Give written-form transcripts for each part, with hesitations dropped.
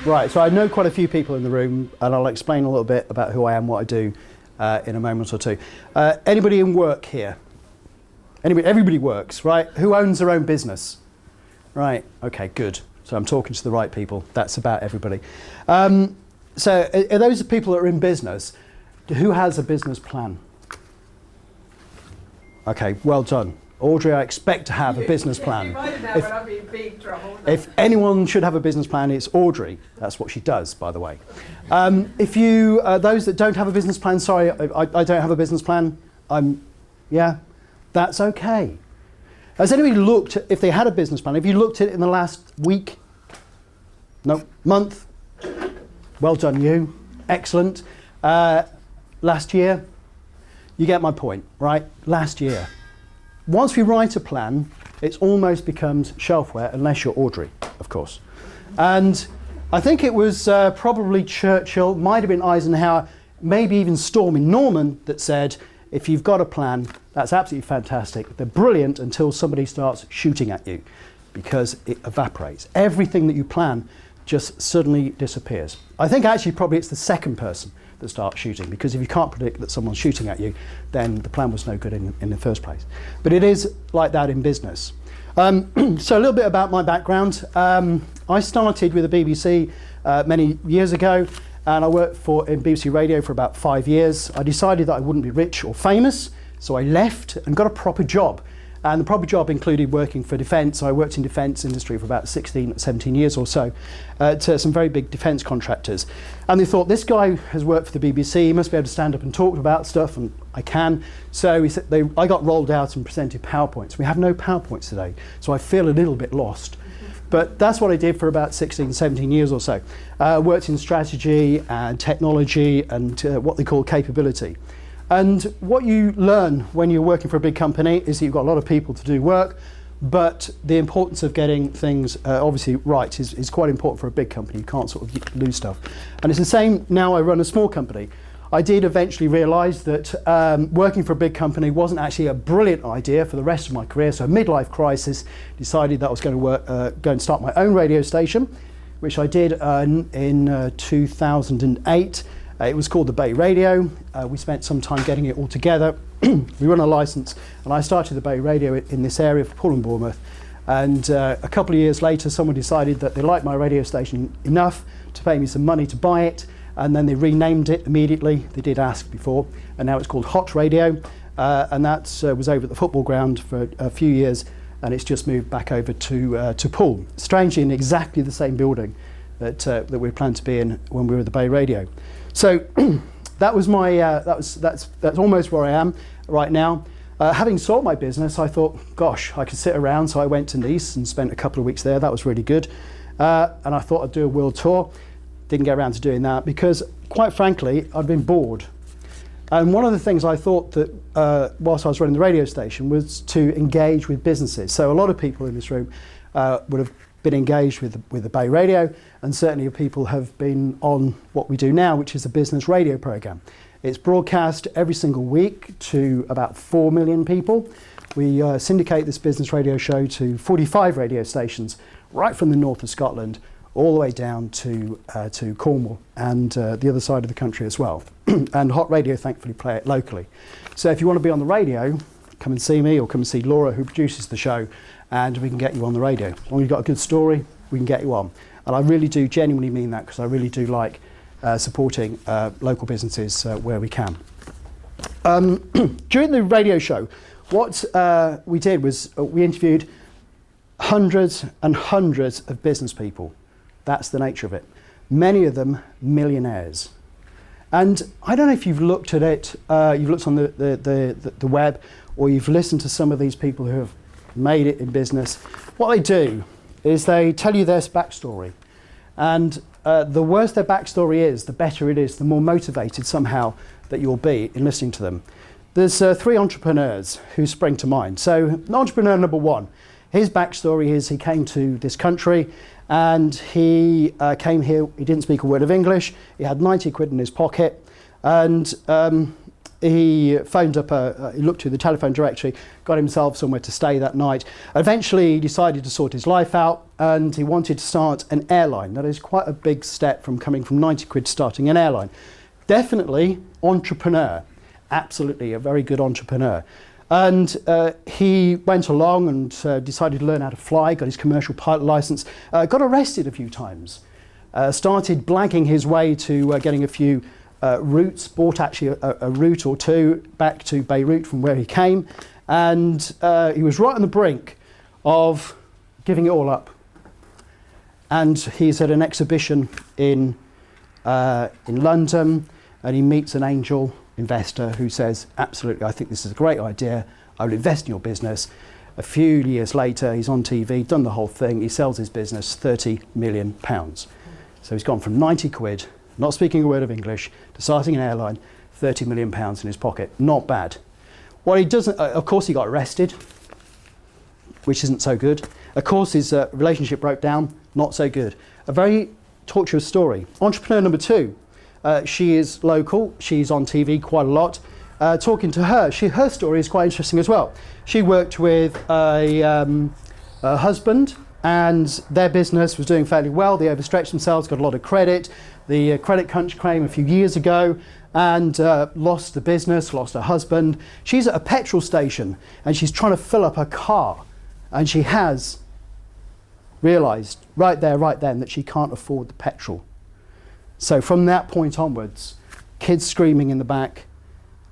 Right, so I know quite a few people in the room, and I'll explain a little bit about who I am, what I do in a moment or two. Anybody in work here? Everybody works, right? Who owns their own business? Right, okay, good. So I'm talking to the right people. That's about everybody. So are those the people that are in business? Who has a business plan? Okay, well done. Audrey, I expect to have a business plan. I'll be in big trouble. If anyone should have a business plan, it's Audrey. That's what she does, by the way. If you, those that don't have a business plan, sorry, I don't have a business plan. Yeah, that's okay. Has anybody looked at, if they had a business plan, have you looked at it in the last week? No, month? Well done, you. Excellent. Last year? You get my point, right? Last year. Once we write a plan, it almost becomes shelfware, unless you're Audrey, of course. And I think it was probably Churchill, might have been Eisenhower, maybe even Stormy Norman that said, if you've got a plan, that's absolutely fantastic. They're brilliant until somebody starts shooting at you, because it evaporates. Everything that you plan just suddenly disappears. I think actually probably it's the second person that starts shooting, because if you can't predict that someone's shooting at you, then the plan was no good in the first place. But it is like that in business. So a little bit about my background. I started with the BBC many years ago, and I worked in BBC Radio for about 5 years. I decided that I wouldn't be rich or famous, so I left and got a proper job. And the proper job included working for defence. I worked in defence industry for about 16, 17 years or so, to some very big defence contractors. And they thought, this guy has worked for the BBC, he must be able to stand up and talk about stuff, and I can. So I got rolled out and presented PowerPoints. We have no PowerPoints today, so I feel a little bit lost. But that's what I did for about 16, 17 years or so. Worked in strategy and technology and what they call capability. And what you learn when you're working for a big company is that you've got a lot of people to do work, but the importance of getting things obviously right is quite important for a big company. You can't sort of lose stuff. And it's the same now I run a small company. I did eventually realise that working for a big company wasn't actually a brilliant idea for the rest of my career. So midlife crisis, decided that I was going to go and start my own radio station, which I did in 2008. It was called the Bay Radio. We spent some time getting it all together. We run a licence, and I started the Bay Radio in this area for Poole and Bournemouth. And a couple of years later, someone decided that they liked my radio station enough to pay me some money to buy it, and then they renamed it immediately. They did ask before, and now it's called Hot Radio, and that was over at the football ground for a few years, and it's just moved back over to Poole. Strangely, in exactly the same building that we planned to be in when we were at the Bay Radio. So that was my that's almost where I am right now. Having sold my business, I thought, gosh, I could sit around. So I went to Nice and spent a couple of weeks there. That was really good. And I thought I'd do a world tour. Didn't get around to doing that because, quite frankly, I'd been bored. And one of the things I thought that whilst I was running the radio station was to engage with businesses. So a lot of people in this room would have been engaged with the Bay Radio, and certainly people have been on what we do now, which is a business radio program. It's broadcast every single week to about 4 million people. We syndicate this business radio show to 45 radio stations, right from the north of Scotland all the way down to Cornwall and the other side of the country as well. And Hot Radio thankfully play it locally. So if you want to be on the radio, come and see me or come and see Laura, who produces the show, and we can get you on the radio. As long as you've got a good story, we can get you on. And I really do genuinely mean that, because I really do like supporting local businesses where we can. During the radio show, what we did was we interviewed hundreds and hundreds of business people. That's the nature of it. Many of them millionaires. And I don't know if you've looked at it, you've looked on the web, or you've listened to some of these people who have made it in business. What they do is they tell you their backstory. And the worse their backstory is, the better it is, the more motivated somehow that you'll be in listening to them. There's 3 entrepreneurs who spring to mind. So entrepreneur number 1, his backstory is he came to this country and he came here, he didn't speak a word of English, he had 90 quid in his pocket, and he phoned up, he looked through the telephone directory, got himself somewhere to stay that night. Eventually he decided to sort his life out and he wanted to start an airline. That is quite a big step from coming from 90 quid to starting an airline. Definitely entrepreneur, absolutely a very good entrepreneur. And he went along and decided to learn how to fly, got his commercial pilot license, got arrested a few times, started blagging his way to getting a few routes, bought actually a route or two back to Beirut from where he came, and he was right on the brink of giving it all up. And he's at an exhibition in London, and he meets an angel investor who says, absolutely, I think this is a great idea, I will invest in your business. A few years later, he's on TV, done the whole thing, he sells his business, £30 million. So he's gone from 90 quid, not speaking a word of English, to starting an airline, £30 million in his pocket. Not bad. What he doesn't, of course he got arrested, which isn't so good. Of course his relationship broke down, not so good. A very tortuous story. Entrepreneur number 2. She is local, she's on TV quite a lot. Talking to her, her story is quite interesting as well. She worked with a husband and their business was doing fairly well. They overstretched themselves, got a lot of credit. The credit crunch came a few years ago and lost the business, lost her husband. She's at a petrol station and she's trying to fill up her car, and she has realised right there, right then, that she can't afford the petrol. So from that point onwards, kids screaming in the back,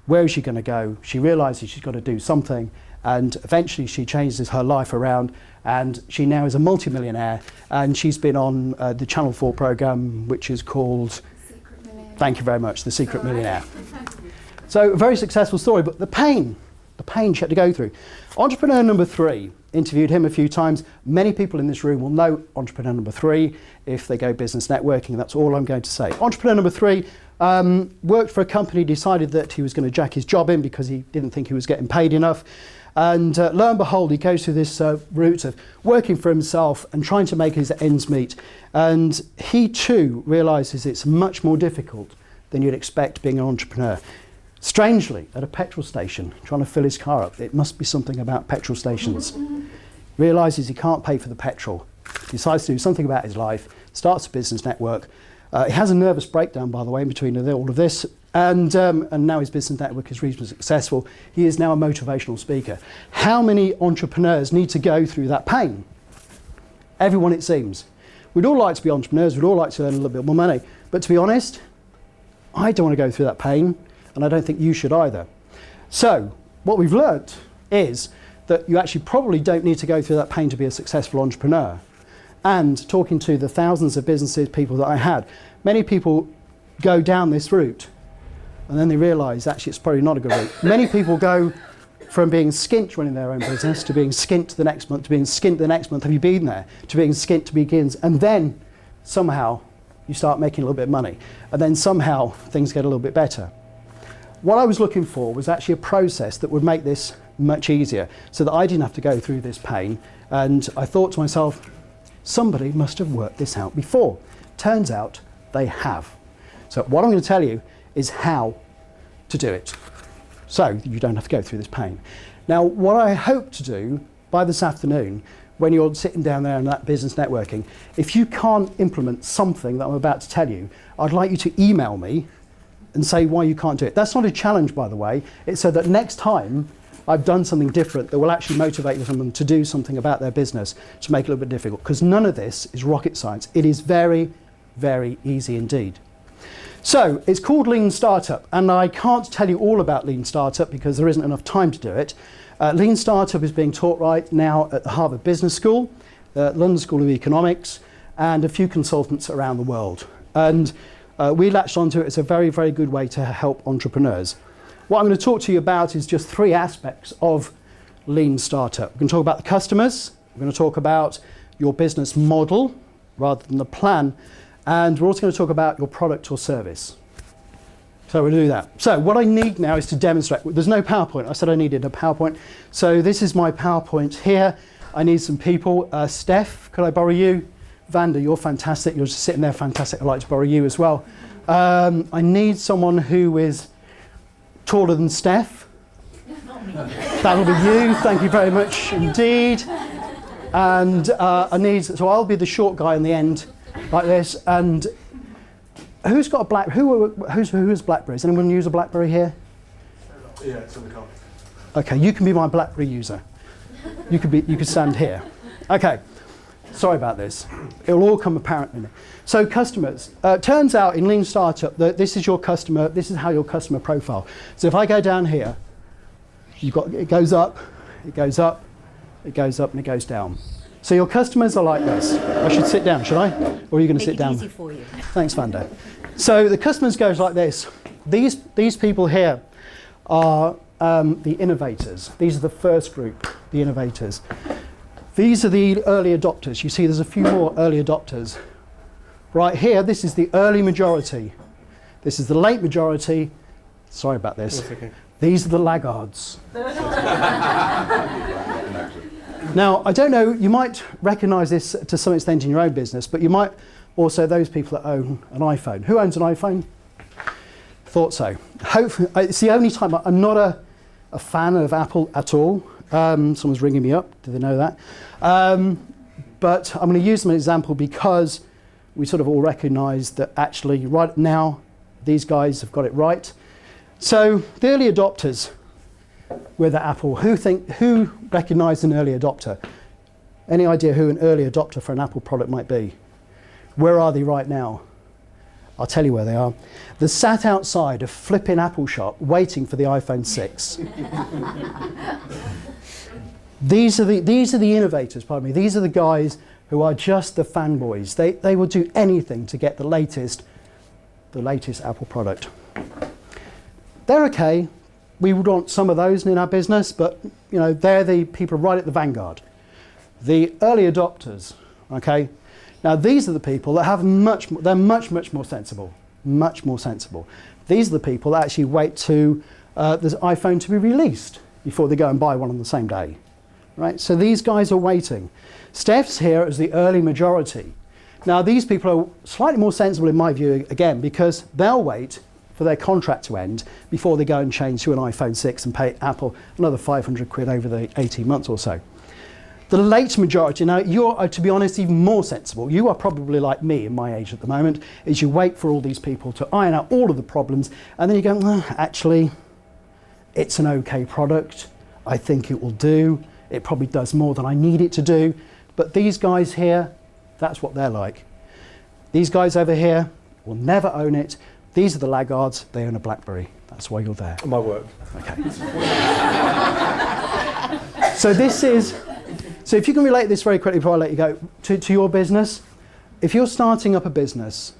where is she going to go? She realises she's got to do something, and eventually she changes her life around, and she now is a multi-millionaire, and she's been on the Channel 4 programme, which is called, thank you very much, The Secret Millionaire. So a very successful story, but the pain she had to go through. Entrepreneur number 3, interviewed him a few times. Many people in this room will know entrepreneur number 3 if they go business networking. That's all I'm going to say. Entrepreneur number 3 worked for a company, decided that he was going to jack his job in because he didn't think he was getting paid enough. And lo and behold, he goes through this route of working for himself and trying to make his ends meet. And he too realises it's much more difficult than you'd expect being an entrepreneur. Strangely, at a petrol station, trying to fill his car up, it must be something about petrol stations. Realises he can't pay for the petrol, decides to do something about his life, starts a business network. He has a nervous breakdown, by the way, in between all of this, and now his business network is reasonably successful. He is now a motivational speaker. How many entrepreneurs need to go through that pain? Everyone, it seems. We'd all like to be entrepreneurs, we'd all like to earn a little bit more money, but to be honest, I don't want to go through that pain, and I don't think you should either. So, what we've learnt is that you actually probably don't need to go through that pain to be a successful entrepreneur. And talking to the thousands of businesses, people that I had, many people go down this route and then they realise actually it's probably not a good route. Many people go from being skint running their own business to being skint the next month, to being skint the next month, have you been there? To being skint to begins, and then somehow you start making a little bit of money, and then somehow things get a little bit better. What I was looking for was actually a process that would make this much easier so that I didn't have to go through this pain, and I thought to myself, somebody must have worked this out before. Turns out they have. So what I'm going to tell you is how to do it, so you don't have to go through this pain. Now, what I hope to do by this afternoon, when you're sitting down there in that business networking, if you can't implement something that I'm about to tell you, I'd like you to email me and say why you can't do it. That's not a challenge, by the way. It's so that next time I've done something different that will actually motivate someone to do something about their business to make it a little bit difficult. Because none of this is rocket science. It is very, very easy indeed. So it's called Lean Startup, and I can't tell you all about Lean Startup because there isn't enough time to do it. Lean Startup is being taught right now at the Harvard Business School, London School of Economics, and a few consultants around the world. And we latched onto it. It's a very, very good way to help entrepreneurs. What I'm going to talk to you about is just 3 aspects of Lean Startup. We're going to talk about the customers, we're going to talk about your business model rather than the plan, and we're also going to talk about your product or service. So we'll do that. So what I need now is to demonstrate. There's no PowerPoint. I said I needed a PowerPoint. So this is my PowerPoint here. I need some people. Steph, could I borrow you? Vanda, you're fantastic. You're just sitting there fantastic. I'd like to borrow you as well. I need someone who is taller than Steph? That'll be you. Thank you very much indeed. And so I'll be the short guy in the end, like this. And who's got a who has BlackBerries? Anyone use a BlackBerry here? Yeah, it's in the car. Okay, you can be my BlackBerry user. You could stand here. Okay. Sorry about this. It'll all come apparent in it. So customers, turns out in Lean Startup that this is your customer. This is how your customer profile. So if I go down here, it goes up, it goes up, it goes up, and it goes down. So your customers are like this. I should sit down, should I? Or are you going to sit down? Make it easy for you. Thanks, Vanda. So the customers goes like this. These people here are the innovators. These are the first group, the innovators. These are the early adopters. You see there's a few more early adopters. Right here, this is the early majority. This is the late majority. Sorry about this. That's okay. These are the laggards. Now, I don't know, you might recognise this to some extent in your own business, but you might also those people that own an iPhone. Who owns an iPhone? Thought so. Hopefully, it's the only time I'm not a fan of Apple at all. Someone's ringing me up. Do they know that? But I'm going to use them as an example because we sort of all recognise that actually right now these guys have got it right. So the early adopters with Apple, who recognise an early adopter? Any idea who an early adopter for an Apple product might be? Where are they right now? I'll tell you where they are. They're sat outside a flipping Apple shop waiting for the iPhone 6. These are the innovators, pardon me. These are the guys who are just the fanboys. They will do anything to get the latest Apple product. They're okay. We would want some of those in our business, but you know, they're the people right at the vanguard. The early adopters, okay? Now these are the people that have they're much more sensible, much more sensible. These are the people that actually wait to the iPhone to be released before they go and buy one on the same day. Right, so these guys are waiting. Steph's here as the early majority. Now these people are slightly more sensible in my view again because they'll wait for their contract to end before they go and change to an iPhone 6 and pay Apple another 500 quid over the 18 months or so. The late majority, now you're, to be honest, even more sensible. You are probably like me in my age at the moment, is you wait for all these people to iron out all of the problems and then you go, well, actually, it's an okay product. I think it will do. It probably does more than I need it to do. But these guys here, that's what they're like. These guys over here will never own it. These are the laggards. They own a BlackBerry. That's why you're there. My work. Okay. So if you can relate this very quickly before I let you go, to your business, if you're starting up a business,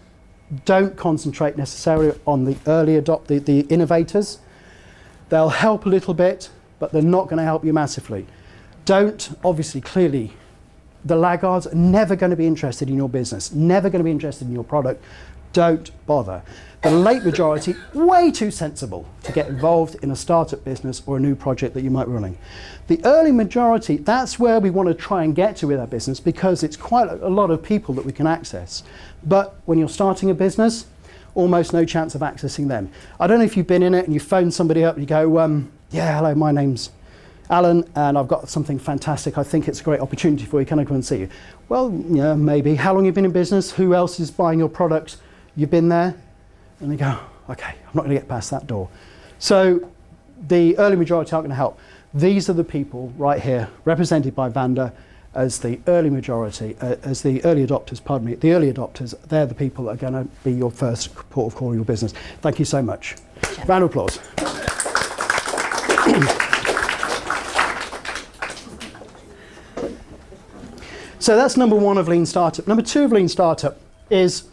don't concentrate necessarily on the early the innovators. They'll help a little bit, but they're not going to help you massively. Clearly, the laggards are never going to be interested in your business, never going to be interested in your product. Don't bother. The late majority, way too sensible to get involved in a startup business or a new project that you might be running. The early majority, that's where we want to try and get to with our business because it's quite a lot of people that we can access. But when you're starting a business, almost no chance of accessing them. I don't know if you've been in it and you phone somebody up and you go, yeah, hello, my name's Alan, and I've got something fantastic. I think it's a great opportunity for you. Can I come and see you? Well, yeah, maybe. How long have you been in business? Who else is buying your product? You've been there? And they go, okay, I'm not going to get past that door. So the early majority aren't going to help. These are the people right here, represented by Vanda as the early majority, as the early adopters, pardon me. The early adopters, they're the people that are going to be your first port of call in your business. Thank you so much. Round of applause. So that's number one of Lean Startup. Number two of Lean Startup is,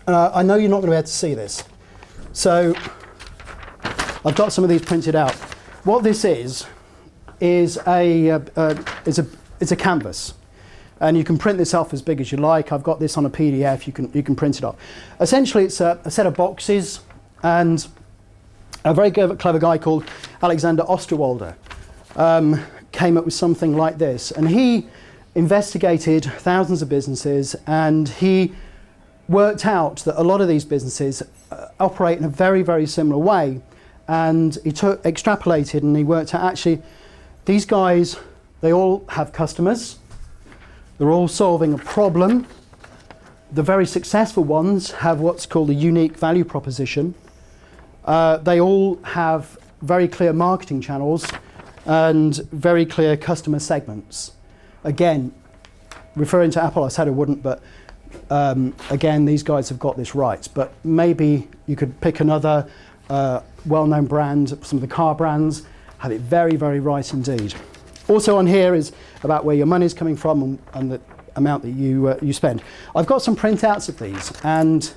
I know you're not going to be able to see this. So I've got some of these printed out. What this is a canvas. And you can print this off as big as you like. I've got this on a PDF, you can print it off. Essentially it's a set of boxes, and a very clever guy called Alexander Osterwalder came up with something like this. And he investigated thousands of businesses, and he worked out that a lot of these businesses operate in a very, very similar way. and he extrapolated and he worked out actually these guys, they all have customers, they're all solving a problem. The very successful ones have what's called a unique value proposition. They all have very clear marketing channels and very clear customer segments. Again, referring to Apple, I said I wouldn't, but again, these guys have got this right. But maybe you could pick another well-known brand, some of the car brands, have it very, very right indeed. Also on here is about where your money's coming from and the amount that you spend. I've got some printouts of these, and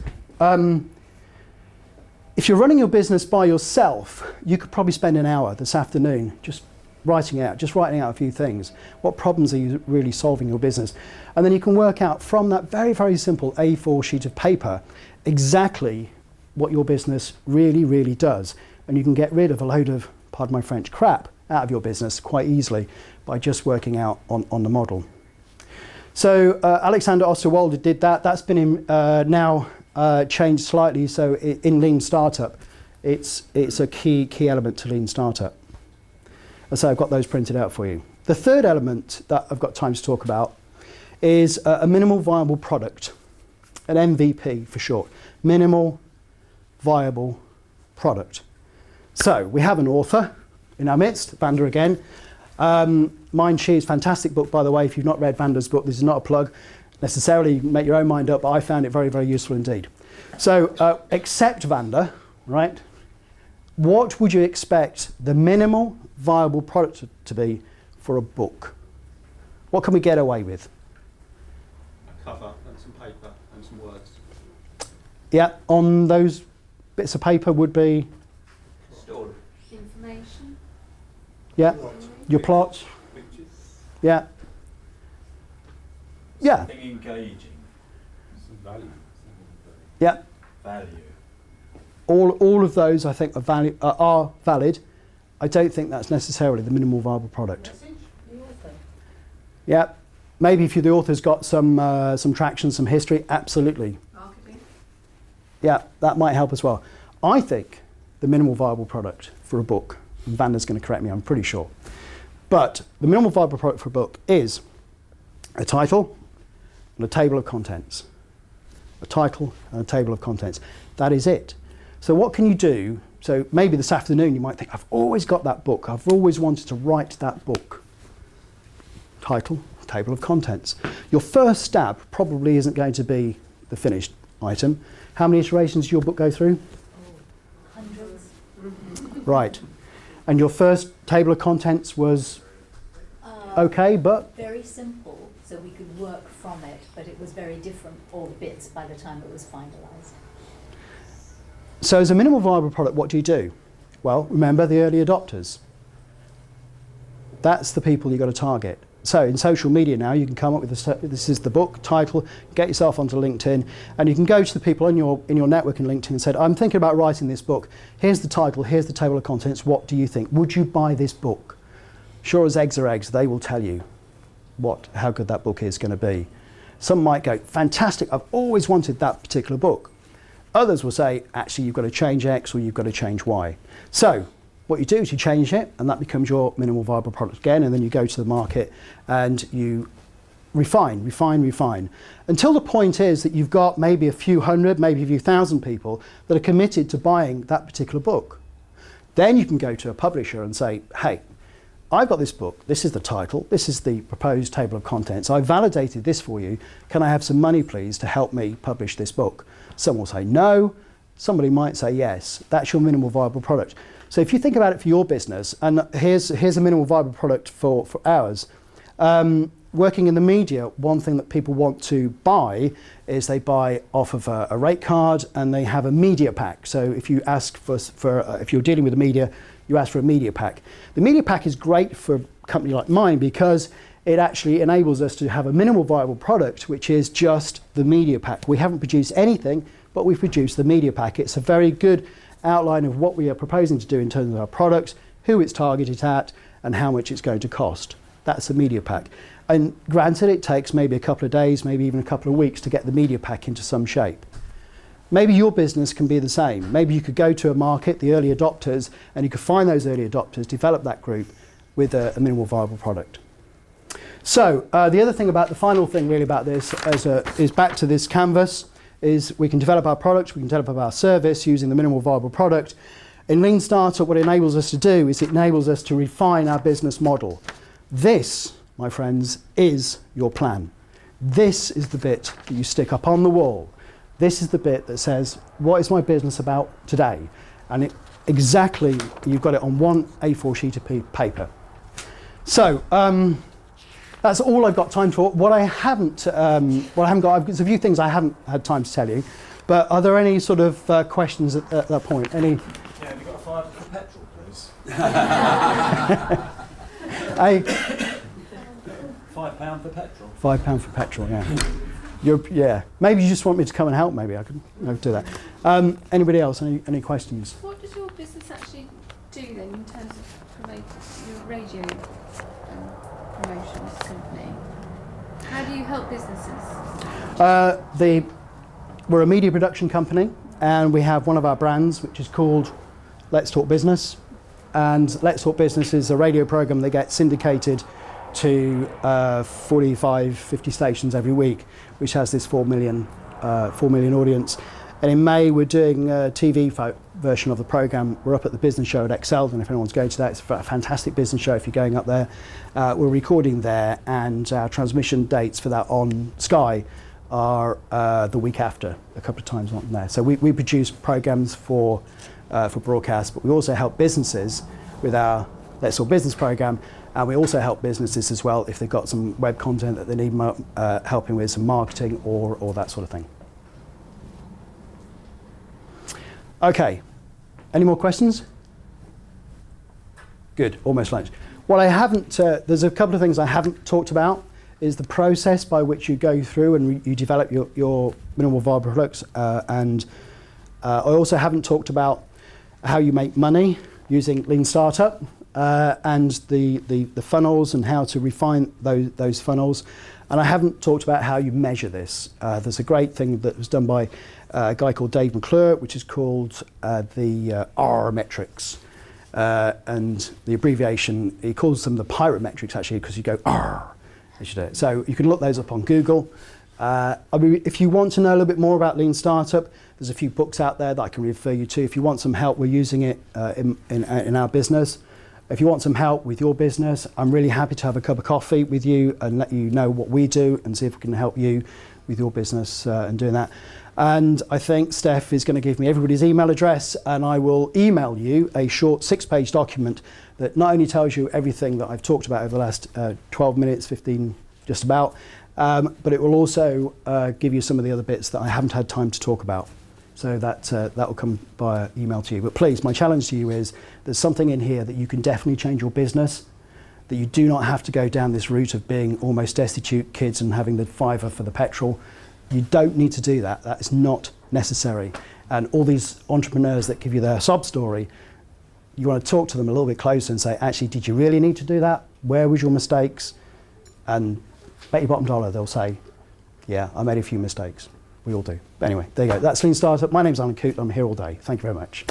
if you're running your business by yourself, you could probably spend an hour this afternoon just writing out a few things. What problems are you really solving in your business? And then you can work out from that very, very simple A4 sheet of paper exactly what your business really, really does. And you can get rid of a load of, pardon my French, crap out of your business quite easily by just working out on the model. So Alexander Osterwalder did that. That's been now changed slightly. So in Lean Startup, it's a key element to Lean Startup. And so I've got those printed out for you. The third element that I've got time to talk about is a minimal viable product, an MVP for short, minimal viable product. So we have an author in our midst, Vanda again. Mind She is a fantastic book, by the way. If you've not read Vanda's book, this is not a plug necessarily. You can make your own mind up, but I found it very, very useful indeed. So accept Vanda, right? What would you expect the minimal viable product to be for a book? What can we get away with? A cover and some paper and some words. Yeah, on those bits of paper would be? Story. Information. Yeah, your plot. Pictures. Yeah. Yeah. Something engaging. Some value. Yeah. Value. All of those I think are valid. I don't think that's necessarily the minimal viable product. Message. The author. Yeah, maybe if the author's got some traction, some history, absolutely. Marketing. Yeah, that might help as well. I think the minimal viable product for a book, and Vanda's going to correct me, I'm pretty sure, but the minimal viable product for a book is a title and a table of contents. A title and a table of contents. That is it. So what can you do? So maybe this afternoon you might think, I've always got that book. I've always wanted to write that book. Title, table of contents. Your first stab probably isn't going to be the finished item. How many iterations did your book go through? Hundreds. Right. And your first table of contents was okay, but? Very simple, so we could work from it, but it was very different, all the bits, by the time it was finalised. So as a minimal viable product, what do you do? Well, remember the early adopters. That's the people you've got to target. So in social media now, you can come up with this is the book title, get yourself onto LinkedIn, and you can go to the people in your network in LinkedIn and say, I'm thinking about writing this book. Here's the title, here's the table of contents. What do you think? Would you buy this book? Sure as eggs are eggs, they will tell you how good that book is going to be. Some might go, fantastic, I've always wanted that particular book. Others will say, actually, you've got to change X or you've got to change Y. So what you do is you change it, and that becomes your minimal viable product again, and then you go to the market and you refine, until the point is that you've got maybe a few hundred, maybe a few thousand people that are committed to buying that particular book. Then you can go to a publisher and say, hey, I've got this book, this is the title, this is the proposed table of contents, I validated this for you, can I have some money please to help me publish this book? Some will say no, somebody might say yes. That's your minimal viable product. So if you think about it for your business, and here's a minimal viable product for ours. Working in the media, one thing that people want to buy is they buy off of a rate card and they have a media pack. So if you ask if you're dealing with the media, you ask for a media pack. The media pack is great for a company like mine because it actually enables us to have a minimal viable product, which is just the media pack. We haven't produced anything, but we've produced the media pack. It's a very good outline of what we are proposing to do in terms of our products, who it's targeted at, and how much it's going to cost. That's the media pack. And granted, it takes maybe a couple of days, maybe even a couple of weeks to get the media pack into some shape. Maybe your business can be the same. Maybe you could go to a market, the early adopters, and you could find those early adopters, develop that group with a minimal viable product. So the other thing about the final thing really about this is back to this canvas, is we can develop our product, we can develop our service using the minimal viable product. In Lean Startup, what it enables us to do is it enables us to refine our business model. This, my friends, is your plan. This is the bit that you stick up on the wall. This is the bit that says, what is my business about today? And exactly, you've got it on one A4 sheet of paper. So that's all I've got time for. What I haven't got, there's a few things I haven't had time to tell you, but are there any sort of questions at that point? Any? Yeah, have you got a fiver for petrol, please? £5 for petrol. £5 for petrol, yeah. Yeah. Maybe you just want me to come and help. Maybe I could do that. Anybody else? Any questions? What does your business actually do then in terms of promoting your radio promotions company? How do you help businesses? We're a media production company, and we have one of our brands which is called Let's Talk Business. And Let's Talk Business is a radio program that gets syndicated to 45, 50 stations every week, which has this 4 million audience. And in May, we're doing a TV version of the program. We're up at the business show at Excel, and if anyone's going to that, it's a fantastic business show if you're going up there. We're recording there, and our transmission dates for that on Sky are the week after, a couple of times on there. So we produce programs for broadcast, but we also help businesses with our Let's Talk Business program. And we also help businesses as well if they've got some web content that they need helping with, some marketing or that sort of thing. Okay, any more questions? Good, almost lunch. What I haven't, there's a couple of things I haven't talked about, is the process by which you go through and you develop your minimal viable products. And I also haven't talked about how you make money using Lean Startup. And the funnels and how to refine those funnels. And I haven't talked about how you measure this. There's a great thing that was done by a guy called Dave McClure, which is called the R metrics. And the abbreviation, he calls them the pirate metrics actually, because you go R as you do it. So you can look those up on Google. I mean, if you want to know a little bit more about Lean Startup, there's a few books out there that I can refer you to. If you want some help, we're using it in our business. If you want some help with your business, I'm really happy to have a cup of coffee with you and let you know what we do and see if we can help you with your business and doing that. And I think Steph is going to give me everybody's email address, and I will email you a short 6-page document that not only tells you everything that I've talked about over the last 12 minutes, 15 just about, but it will also give you some of the other bits that I haven't had time to talk about. So that will come via email to you. But please, my challenge to you is there's something in here that you can definitely change your business, that you do not have to go down this route of being almost destitute kids and having the fiver for the petrol. You don't need to do that. That is not necessary. And all these entrepreneurs that give you their sob story, you want to talk to them a little bit closer and say, actually, did you really need to do that? Where was your mistakes? And bet your bottom dollar, they'll say, yeah, I made a few mistakes. We all do. But anyway, there you go. That's Lean Startup. My name's Alan Coote. I'm here all day. Thank you very much.